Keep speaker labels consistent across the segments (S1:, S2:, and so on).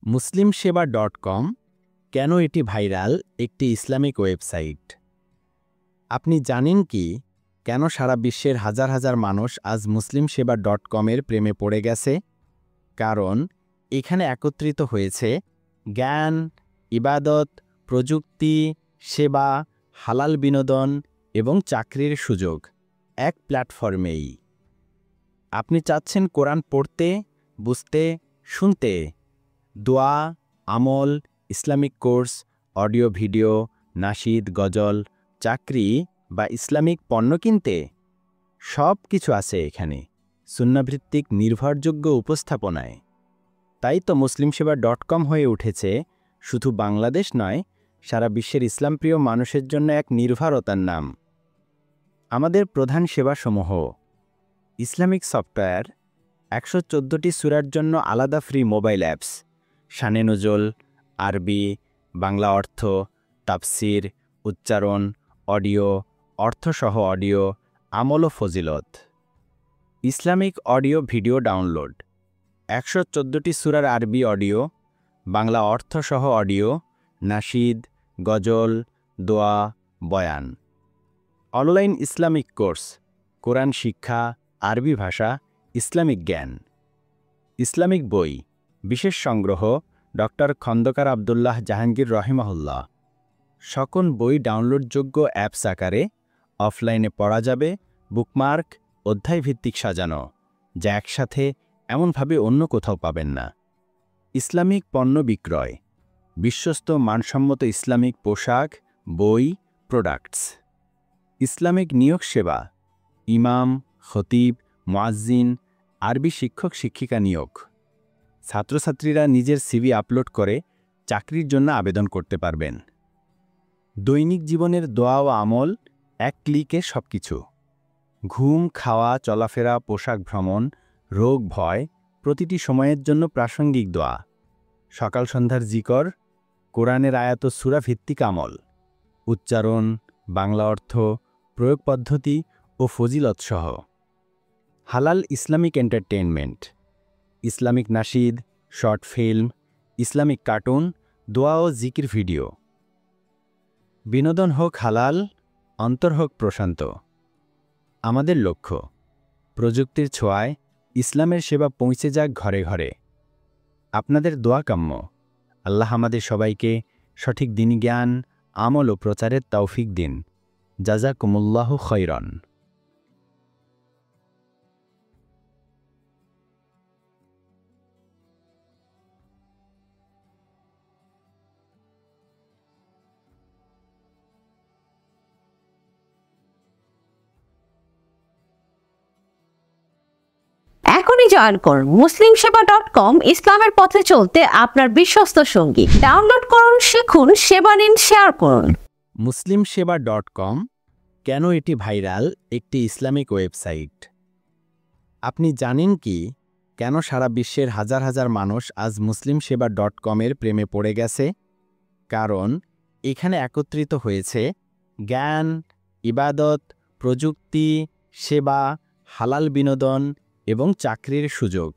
S1: muslimsheba.com কেন এটি viral একটি ইসলামিক ওয়েবসাইট। আপনি জানেন কি কেন সারা বিশ্বের হাজার হাজার মানুষ আজ muslimsheba.com এর প্রেমে পড়ে গেছে? কারণ এখানে একত্রিত হয়েছে জ্ঞান, ইবাদত, প্রযুক্তি, সেবা, হালাল বিনোদন এবং চাকরির সুযোগ এক প্ল্যাটফর্মেই। আপনি চাচ্ছেন কোরআন পড়তে, বুঝতে, শুনতে, দোয়া, আমল, ইসলামিক কোর্স, অডিও ভিডিও, নাশিদ, গজল, চাকরি বা ইসলামিক পণ্য কিনতে? সব কিছু আছে এখানে সুন্নাভিত্তিক নির্ভরযোগ্য উপস্থাপনায়। তাই তো muslimsheba.com হয়ে উঠেছে শুধু বাংলাদেশ নয়, সারা বিশ্বের ইসলামপ্রিয় মানুষের জন্য এক নির্ভরতার নাম। আমাদের প্রধান সেবাসমূহ: ইসলামিক সফটওয়্যার, 114টি সূরার জন্য আলাদা ফ্রি মোবাইল অ্যাপস, শানে নুজুল, আরবি, বাংলা অর্থ, তাফসির, উচ্চারণ, অডিও, অর্থসহ অডিও, আমল ও ফজিলত। ইসলামিক অডিও ভিডিও ডাউনলোড, 114টি সূরার আরবি অডিও, বাংলা অর্থসহ অডিও, নাশিদ, গজল, দোয়া, বয়ান। অনলাইন ইসলামিক কোর্স, কোরআন শিক্ষা, আরবি ভাষা, ইসলামিক জ্ঞান। ইসলামিক বই, বিশেষ সংগ্রহ ডক্টর খন্দকার আবদুল্লাহ জাহাঙ্গীর রহিমাহুল্লাহ। সকল বই ডাউনলোডযোগ্য অ্যাপস আকারে, অফলাইনে পড়া যাবে, বুকমার্ক, অধ্যায়ভিত্তিক সাজানো, যা একসাথে এমনভাবে অন্য কোথাও পাবেন না। ইসলামিক পণ্য বিক্রয়, বিশ্বস্ত মানসম্মত ইসলামিক পোশাক, বই, প্রোডাক্টস। ইসলামিক নিয়োগ সেবা, ইমাম, খতিব, মুয়াজ্জিন, আরবি শিক্ষক শিক্ষিকা নিয়োগ। ছাত্রছাত্রীরা নিজের সিভি আপলোড করে চাকরির জন্য আবেদন করতে পারবেন। দৈনিক জীবনের দোয়া ও আমল, এক ক্লিকে সবকিছু। ঘুম, খাওয়া, চলাফেরা, পোশাক, ভ্রমণ, রোগ, ভয়, প্রতিটি সময়ের জন্য প্রাসঙ্গিক দোয়া। সকাল সন্ধ্যার জিকর, কোরআনের আয়াত ও সূরা ভিত্তিক আমল, উচ্চারণ, বাংলা অর্থ, প্রয়োগ পদ্ধতি ও ফজিলত সহ। হালাল Islamic entertainment, Islamic nasheed, short film, Islamic cartoon, দোয়া ও জিকির ভিডিও। বিনোদন হোক হালাল, অন্তর হোক প্রশান্ত। আমাদের লক্ষ্য, প্রযুক্তির ছোঁয়ায় ইসলামের সেবা পৌঁছে যাক ঘরে ঘরে। আপনাদের দোয়া কাম্য। আল্লাহ আমাদের সবাইকে সঠিক দ্বীনি জ্ঞান, আমল ও প্রচারের তৌফিক দিন। জাযাকুমুল্লাহু খাইরান।
S2: এখনই জয়েন করুন muslimsheba.com, ইসলামের পথে চলতে আপনার বিশ্বস্ত সঙ্গী। ডাউনলোড করুন, শিখুন, সেবা নিন, শেয়ার করুন।
S1: muslimsheba.com কেন এটি ভাইরাল একটি ইসলামিক ওয়েবসাইট। আপনি জানেন কি কেন সারা বিশ্বের হাজার হাজার মানুষ আজ muslimsheba.com এর প্রেমে পড়ে গেছে? কারণ এখানে একত্রিত হয়েছে জ্ঞান, ইবাদত, প্রযুক্তি, সেবা, হালাল বিনোদন এবং চাকরির সুযোগ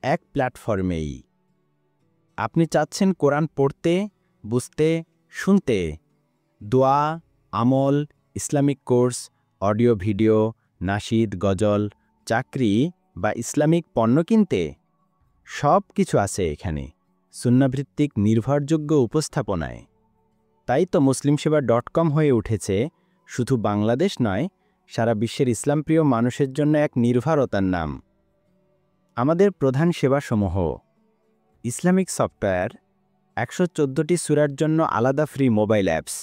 S1: এক প্ল্যাটফর্মেই। আপনি চাচ্ছেন কোরআন পড়তে, বুঝতে, শুনতে, দোয়া, আমল, ইসলামিক কোর্স, অডিও ভিডিও, নাশিদ, গজল, চাকরি বা ইসলামিক পণ্য কিনতে? সব কিছু আছে এখানে সুন্নাভিত্তিক নির্ভরযোগ্য উপস্থাপনায়। তাই তো muslimsheba.com হয়ে উঠেছে শুধু বাংলাদেশ নয়, সারা বিশ্বের ইসলামপ্রিয় মানুষের জন্য এক নির্ভরতার নাম। আমাদের প্রধান সেবাসমূহ: ইসলামিক সফটওয়্যার, 114টি সূরার জন্য আলাদা ফ্রি মোবাইল অ্যাপস,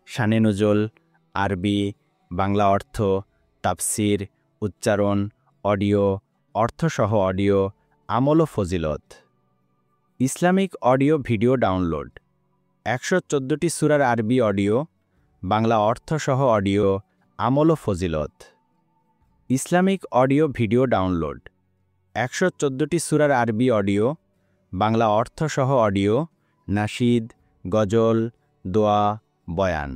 S1: শানে নুজুল, আরবি, বাংলা অর্থ, তাফসির, উচ্চারণ, অডিও, অর্থসহ অডিও, আমল ও ফজিলত। ইসলামিক অডিও ভিডিও ডাউনলোড, 114টি সূরার আরবি অডিও, বাংলা অর্থসহ অডিও, আমল ও ফজিলত। ইসলামিক অডিও ভিডিও ডাউনলোড, 114টি সূরার আরবি অডিও, বাংলা অর্থসহ অডিও, নাশিদ, গজল, দোয়া, বয়ান।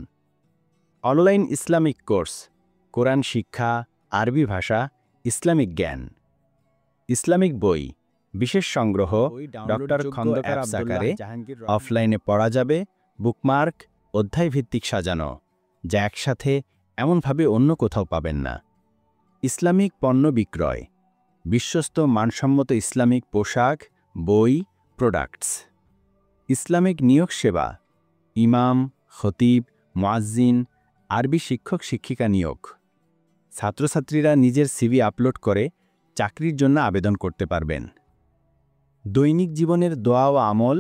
S1: অনলাইন ইসলামিক কোর্স, কোরআন শিক্ষা, আরবি ভাষা, ইসলামিক জ্ঞান। ইসলামিক বই, বিশেষ সংগ্রহ ডক্টর খন্দকার আকারে অফলাইনে পড়া যাবে, বুকমার্ক অধ্যায়ভিত্তিক সাজানো, যা একসাথে এমনভাবে অন্য কোথাও পাবেন না। ইসলামিক পণ্য বিক্রয়, বিশ্বস্ত মানসম্মত ইসলামিক পোশাক, বই, প্রোডাক্টস। ইসলামিক নিয়োগ সেবা, ইমাম, খতিব, মুয়াজ্জিন, আরবি শিক্ষক শিক্ষিকা নিয়োগ। ছাত্রছাত্রীরা নিজের সিভি আপলোড করে চাকরির জন্য আবেদন করতে পারবেন। দৈনিক জীবনের দোয়া ও আমল,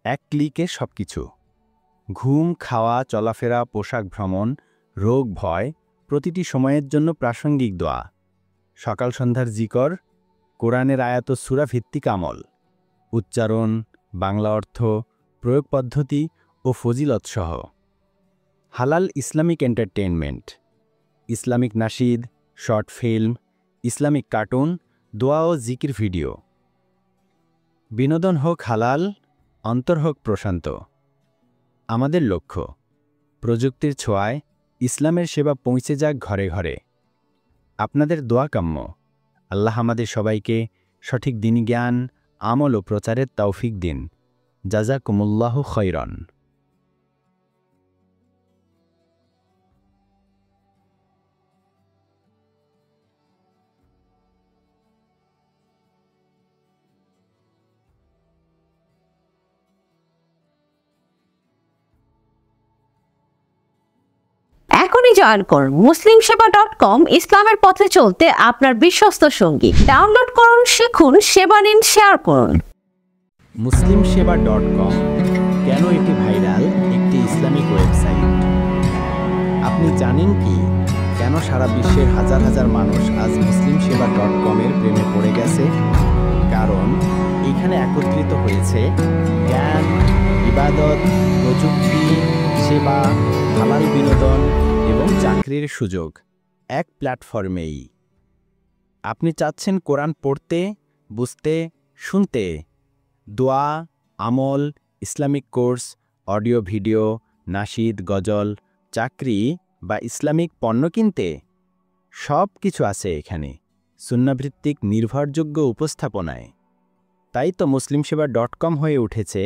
S1: এক ক্লিকে সবকিছু। ঘুম, খাওয়া, চলাফেরা, পোশাক, ভ্রমণ, রোগ, ভয়, প্রতিটি সময়ের জন্য প্রাসঙ্গিক দোয়া। সকাল সন্ধ্যার জিকর, কোরআনের আয়াত ও সূরা ভিত্তিক আমল, উচ্চারণ, বাংলা অর্থ, প্রয়োগ পদ্ধতি ও ফজিলতসহ। হালাল Islamic entertainment, Islamic nasheed, short film, Islamic cartoon, দোয়া ও জিকির ভিডিও। বিনোদন হোক হালাল, অন্তর হোক প্রশান্ত। আমাদের লক্ষ্য, প্রযুক্তির ছোঁয়ায় ইসলামের সেবা পৌঁছে যাক ঘরে ঘরে। আপনাদের দোয়া কাম্য। আল্লাহ আমাদের সবাইকে সঠিক দ্বীনি জ্ঞান, আমল ও প্রচারের তৌফিক দিন। জাযাকুমুল্লাহু খাইরান।
S2: এখনই জয়েন করুন muslimsheba.com, ইসলামের পথে চলতে আপনার বিশ্বস্ত সঙ্গী। ডাউনলোড করুন, শিখুন, সেবা নিন, শেয়ার করুন।
S1: muslimsheba.com কেন এটি ভাইরাল একটি ইসলামিক ওয়েবসাইট? আপনি জানেন কি কেন সারা বিশ্বের হাজার হাজার মানুষ আজ muslimsheba.com এর প্রেমে পড়ে গেছে? কারণ এখানে একত্রিত হয়েছে জ্ঞান, ইবাদত, প্রযুক্তি, সেবা, হালাল বিনোদন এবং চাকরির সুযোগ এক প্ল্যাটফর্মেই। আপনি চাচ্ছেন কোরআন পড়তে, বুঝতে, শুনতে, দোয়া, আমল, ইসলামিক কোর্স, অডিও ভিডিও, নাশিদ, গজল, চাকরি বা ইসলামিক পণ্য কিনতে? সব কিছু আছে এখানে সুন্নাহভিত্তিক নির্ভরযোগ্য উপস্থাপনায়। তাই তো muslimsheba.com হয়ে উঠেছে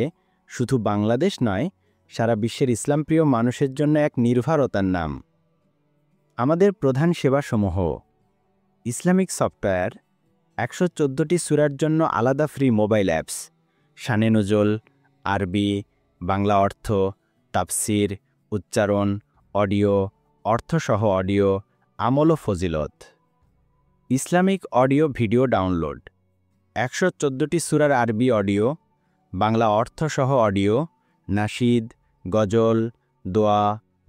S1: শুধু বাংলাদেশ নয়, সারা বিশ্বের ইসলামপ্রিয় মানুষের জন্য এক নির্ভরতার নাম। আমাদের প্রধান সেবাসমূহ: ইসলামিক সফটওয়্যার, 114টি সূরার জন্য আলাদা ফ্রি মোবাইল অ্যাপস, শানে নুজুল, আরবি, বাংলা অর্থ, তাফসির, উচ্চারণ, অডিও, অর্থসহ অডিও, আমল ও ফজিলত। ইসলামিক অডিও ভিডিও ডাউনলোড, 114টি সূরার আরবি অডিও, বাংলা অর্থসহ অডিও, নাশিদ, গজল, দোয়া,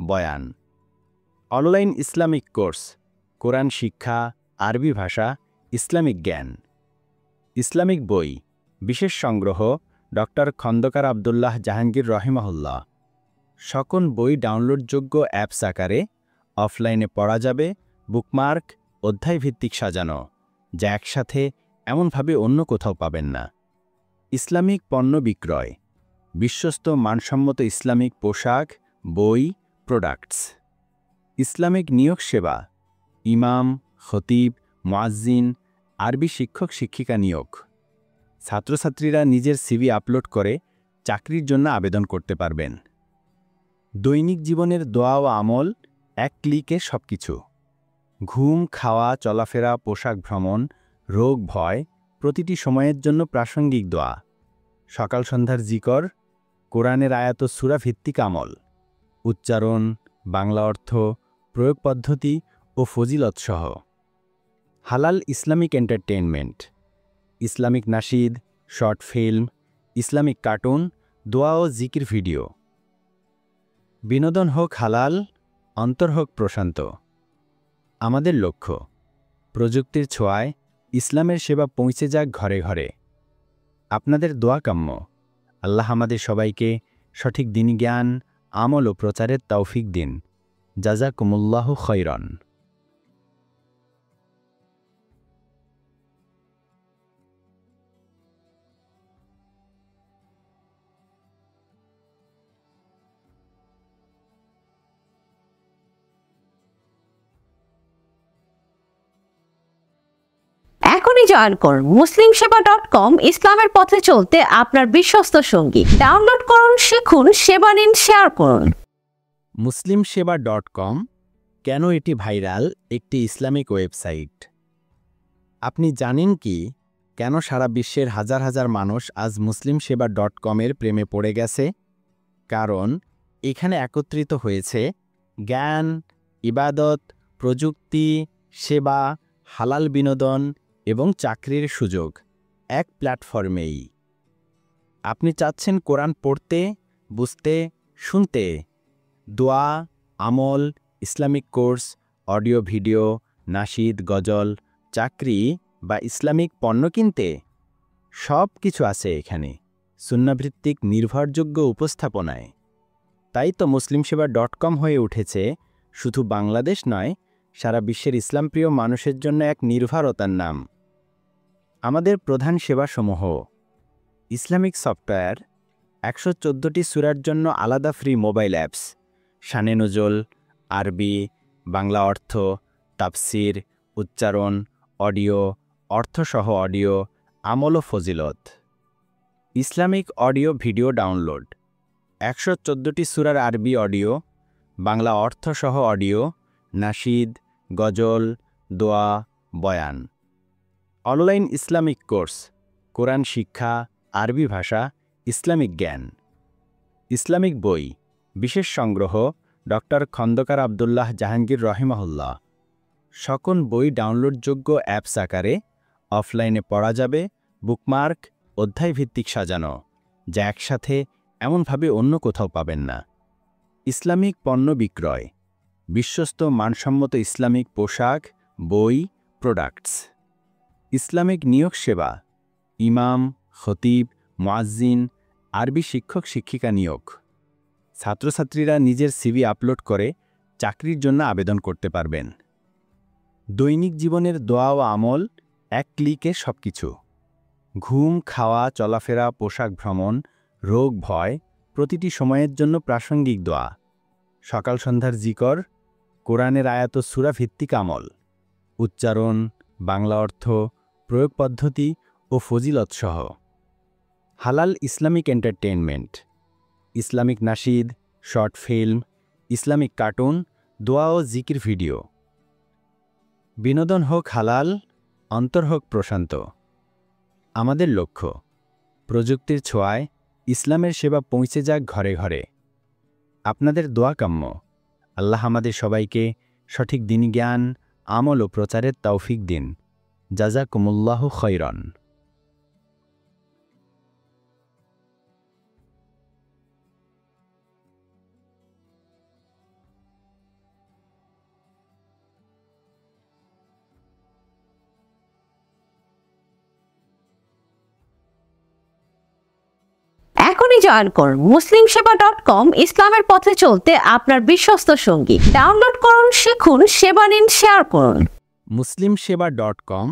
S1: বয়ান। অনলাইন ইসলামিক কোর্স, কোরআন শিক্ষা, আরবি ভাষা, ইসলামিক জ্ঞান। ইসলামিক বই, বিশেষ সংগ্রহ ডক্টর খন্দকার আবদুল্লাহ জাহাঙ্গীর রহিমাহুল্লাহ। সকল বই ডাউনলোডযোগ্য অ্যাপস আকারে অফলাইনে পড়া যাবে, বুকমার্ক অধ্যায়ভিত্তিক সাজানো, যা একসাথে এমনভাবে অন্য কোথাও পাবেন না। ইসলামিক পণ্য বিক্রয়, বিশ্বস্ত মানসম্মত ইসলামিক পোশাক, বই, প্রোডাক্টস। ইসলামিক নিয়োগ সেবা, ইমাম, খতিব, মুয়াজ্জিন, আরবি শিক্ষক শিক্ষিকা নিয়োগ। ছাত্রছাত্রীরা নিজের সিভি আপলোড করে চাকরির জন্য আবেদন করতে পারবেন। দৈনিক জীবনের দোয়া ও আমল, এক ক্লিকে সবকিছু। ঘুম, খাওয়া, চলাফেরা, পোশাক, ভ্রমণ, রোগ, ভয়, প্রতিটি সময়ের জন্য প্রাসঙ্গিক দোয়া। সকাল সন্ধ্যার জিকর, কোরআনের আয়াত ও সূরা ভিত্তিক আমল, উচ্চারণ, বাংলা অর্থ, প্রয়োগ পদ্ধতি ও ফজিলতসহ। হালাল Islamic entertainment, Islamic nasheed, short film, Islamic cartoon, দোয়া ও জিকির ভিডিও। বিনোদন হোক হালাল, অন্তর হোক প্রশান্ত। আমাদের লক্ষ্য, প্রযুক্তির ছোঁয়ায় ইসলামের সেবা পৌঁছে যাক ঘরে ঘরে। আপনাদের দোয়া কাম্য। আল্লাহ আমাদের সবাইকে সঠিক দ্বীনি জ্ঞান, আমল ও প্রচারের তৌফিক দিন। জাযাকুমুল্লাহু খাইরান।
S2: এখনই জয়েন করুন muslimseba.com, ইসলামের পথে চলতে আপনার বিশ্বস্ত সঙ্গী। ডাউনলোড করুন, শিখুন, সেবা নিন, শেয়ার করুন।
S1: muslimsheba.com কেন এটি ভাইরাল একটি ইসলামিক ওয়েবসাইট? আপনি জানেন কি কেন সারা বিশ্বের হাজার হাজার মানুষ আজ muslimsheba.com-এর প্রেমে পড়ে গেছে? কারণ এখানে একত্রিত হয়েছে জ্ঞান, ইবাদত, প্রযুক্তি, সেবা, হালাল বিনোদন এবং চাকরির সুযোগ এক প্ল্যাটফর্মেই। আপনি চাচ্ছেন কোরআন পড়তে, বুঝতে, শুনতে, দোয়া, আমল, ইসলামিক কোর্স, অডিও ভিডিও, নাশিদ, গজল, চাকরি বা ইসলামিক পণ্য কিনতে? সব কিছু আছে এখানে সুন্নাভিত্তিক নির্ভরযোগ্য উপস্থাপনায়। তাই তো muslimsheba.com হয়ে উঠেছে শুধু বাংলাদেশ নয়, সারা বিশ্বের ইসলামপ্রিয় মানুষের জন্য এক নির্ভরতার নাম। আমাদের প্রধান সেবাসমূহ: ইসলামিক সফটওয়্যার, 114টি সূরার জন্য আলাদা ফ্রি মোবাইল অ্যাপস, শানে নুজুল, আরবি, বাংলা অর্থ, তাফসির, উচ্চারণ, অডিও, অর্থসহ অডিও, আমল ও ফজিলত। ইসলামিক অডিও ভিডিও ডাউনলোড, 114টি সূরার আরবি অডিও, বাংলা অর্থসহ অডিও, নাশিদ, গজল, দোয়া, বয়ান। অনলাইন ইসলামিক কোর্স, কোরআন শিক্ষা, আরবি ভাষা, ইসলামিক জ্ঞান। ইসলামিক বই, বিশেষ সংগ্রহ ডক্টর খন্দকার আবদুল্লাহ জাহাঙ্গীর রহিমাহুল্লাহ। সকল বই ডাউনলোডযোগ্য অ্যাপস আকারে, অফলাইনে পড়া যাবে, বুকমার্ক, অধ্যায়ভিত্তিক সাজানো, যা একসাথে এমনভাবে অন্য কোথাও পাবেন না। ইসলামিক পণ্য বিক্রয়, বিশ্বস্ত মানসম্মত ইসলামিক পোশাক, বই, প্রোডাক্টস। ইসলামিক নিয়োগ সেবা, ইমাম, খতিব, মুয়াজ্জিন, আরবি শিক্ষক শিক্ষিকা নিয়োগ। ছাত্রছাত্রীরা নিজের সিভি আপলোড করে চাকরির জন্য আবেদন করতে পারবেন। দৈনিক জীবনের দোয়া ও আমল, এক ক্লিকে সবকিছু। ঘুম, খাওয়া, চলাফেরা, পোশাক, ভ্রমণ, রোগ, ভয়, প্রতিটি সময়ের জন্য প্রাসঙ্গিক দোয়া। সকাল সন্ধ্যার জিকর, কোরআনের আয়াত ও সূরা ভিত্তিক আমল, উচ্চারণ, বাংলা অর্থ, প্রয়োগ পদ্ধতি ও ফজিলত সহ। হালাল Islamic entertainment, Islamic nasheed, short film, Islamic cartoon, দোয়া ও জিকির ভিডিও। বিনোদন হোক হালাল, অন্তর হোক প্রশান্ত। আমাদের লক্ষ্য, প্রযুক্তির ছোঁয়ায় ইসলামের সেবা পৌঁছে যাক ঘরে ঘরে। আপনাদের দোয়া কাম্য। আল্লাহ আমাদের সবাইকে সঠিক দ্বীনি জ্ঞান, আমল ও প্রচারের তৌফিক দিন। জাযাকুমুল্লাহু খায়রান।
S2: এখনই জয়েন করুন muslimsheba.com, ইসলামের পথে চলতে আপনার বিশ্বস্ত সঙ্গী। ডাউনলোড করুন, শিখুন, সেবা নিন, শেয়ার করুন।
S1: muslimsheba.com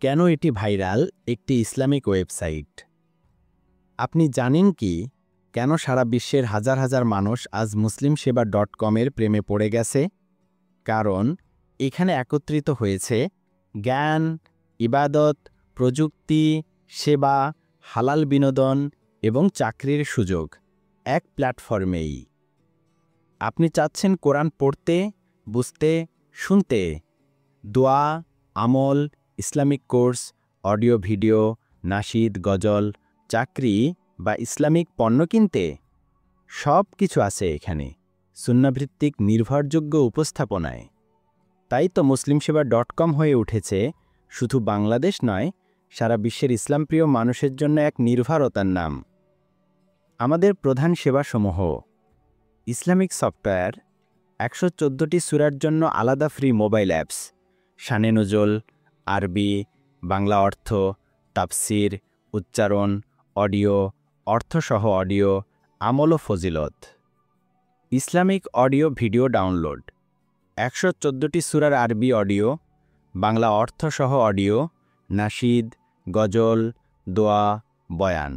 S1: কেন এটি ভাইরাল একটি ইসলামিক ওয়েবসাইট? আপনি জানেন কি কেন সারা বিশ্বের হাজার হাজার মানুষ আজ muslimsheba.com-এর প্রেমে পড়ে গেছে? কারণ এখানে একত্রিত হয়েছে জ্ঞান, ইবাদত, প্রযুক্তি, সেবা, হালাল বিনোদন এবং চাকরির সুযোগ এক প্ল্যাটফর্মেই। আপনি চাচ্ছেন কোরআন পড়তে, বুঝতে, শুনতে, দোয়া, আমল, ইসলামিক কোর্স, অডিও ভিডিও, নাশিদ, গজল, চাকরি বা ইসলামিক পণ্য কিনতে? সব কিছু আছে এখানে সুন্নাভিত্তিক নির্ভরযোগ্য উপস্থাপনায়। তাই তো muslimsheba.com হয়ে উঠেছে শুধু বাংলাদেশ নয়, সারা বিশ্বের ইসলামপ্রিয় মানুষের জন্য এক নির্ভরতার নাম। আমাদের প্রধান সেবাসমূহ: ইসলামিক সফটওয়্যার, 114টি সূরার জন্য আলাদা ফ্রি মোবাইল অ্যাপস, শানে নুজুল, আরবি, বাংলা অর্থ, তাফসির, উচ্চারণ, অডিও, অর্থসহ অডিও, আমল ও ফজিলত। ইসলামিক অডিও ভিডিও ডাউনলোড, 114টি সূরার আরবি অডিও, বাংলা অর্থসহ অডিও, নাশিদ, গজল, দোয়া, বয়ান।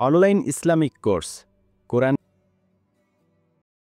S1: অনলাইন ইসলামিক কোর্স, কোরআন